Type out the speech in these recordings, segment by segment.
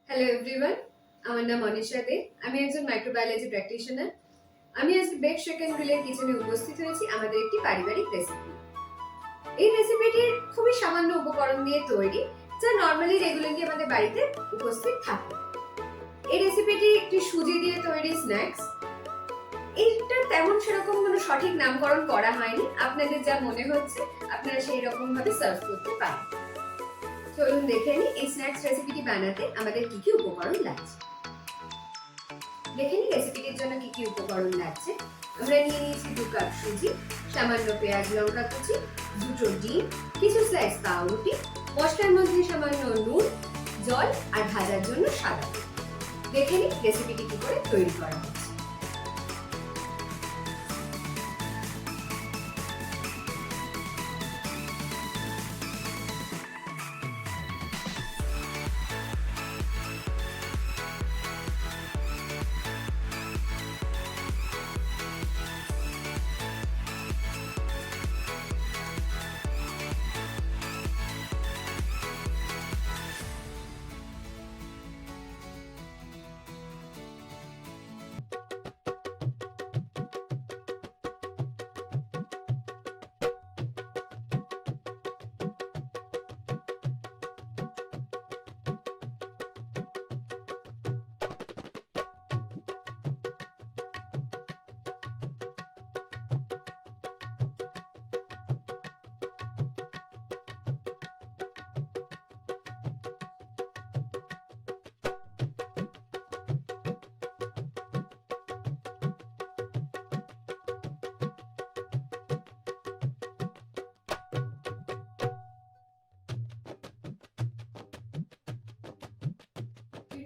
Hello everyone, আমার নাম অনিশা দে। আমি একজন মাইক্রোবায়োলজি প্র্যাকটিশনার। আমি আজকে বেক সেকেন্ড গ্রিলের কিচেনে উপস্থিত হয়েছি আমাদের একটি পারিবারিক রেসিপি। এই রেসিপিটি খুবই সামান্য উপকরণ দিয়ে তৈরি, যা নর্মালি রেগুলারলি আমাদের বাড়িতে উপস্থিত থাকে। এই রেসিপিটি একটি সুজি দিয়ে তৈরি স্ন্যাক্স। এইটা তেমন সেরকম কোনো সঠিক নামকরণ করা হয়নি। আপনাদের যা মনে হচ্ছে আপনারা সেই রকম ভাবে সার্ভ করতে পারেন। চলুন দেখে নিই এই স্ন্যাক্স রেসিপিটি বানাতে আমাদের কি কি উপকরণ লাগছে। দেখে নিই রেসিপিটির জন্য কি কি উপকরণ লাগছে। আমরা নিয়ে নিয়েছি 2 কাপ সুজি, সামান্য পেঁয়াজ লঙ্কা কুচি, 2টো ডিম, কিছু স্লাইস পাউরুটি, মশলার মধ্যে সামান্য নুন, জল আর ভাজার জন্য সাদা তেল। দেখে নিই রেসিপিটি কি করে তৈরি করা হচ্ছে।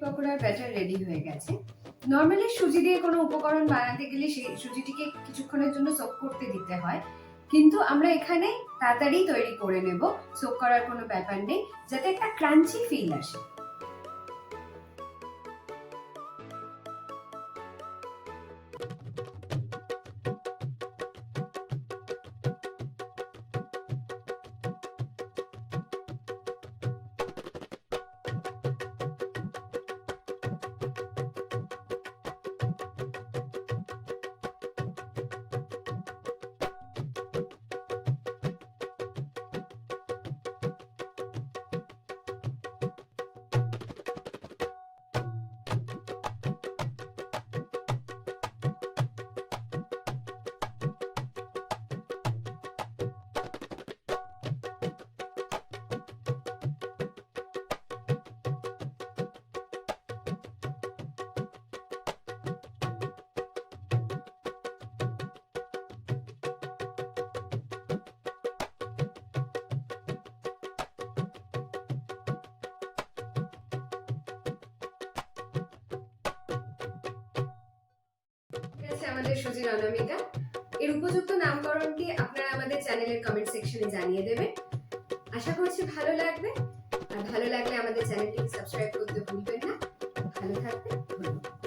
পকোড়ার ব্যাটার রেডি হয়ে গেছে। নরমালি সুজি দিয়ে কোনো উপকরণ বানাতে গেলে সেই সুজিটিকে কিছুক্ষণের জন্য সোক করতে দিতে হয়, কিন্তু আমরা এখানে তাড়াতাড়ি তৈরি করে নেব। সোক করার কোনো ব্যাপার নেই, যাতে একটা ক্রাঞ্চি ফিল আসে। আমাদের সুজির অনামিকা। এর উপযুক্ত নামকরণটি আপনারা আমাদের চ্যানেলের কমেন্ট সেকশনে জানিয়ে দেবেন। আশা করছি ভালো লাগবে, আর ভালো লাগলে আমাদের চ্যানেলটিকে সাবস্ক্রাইব করতে ভুলবেন না। ভালো থাকবেন, ধন্যবাদ।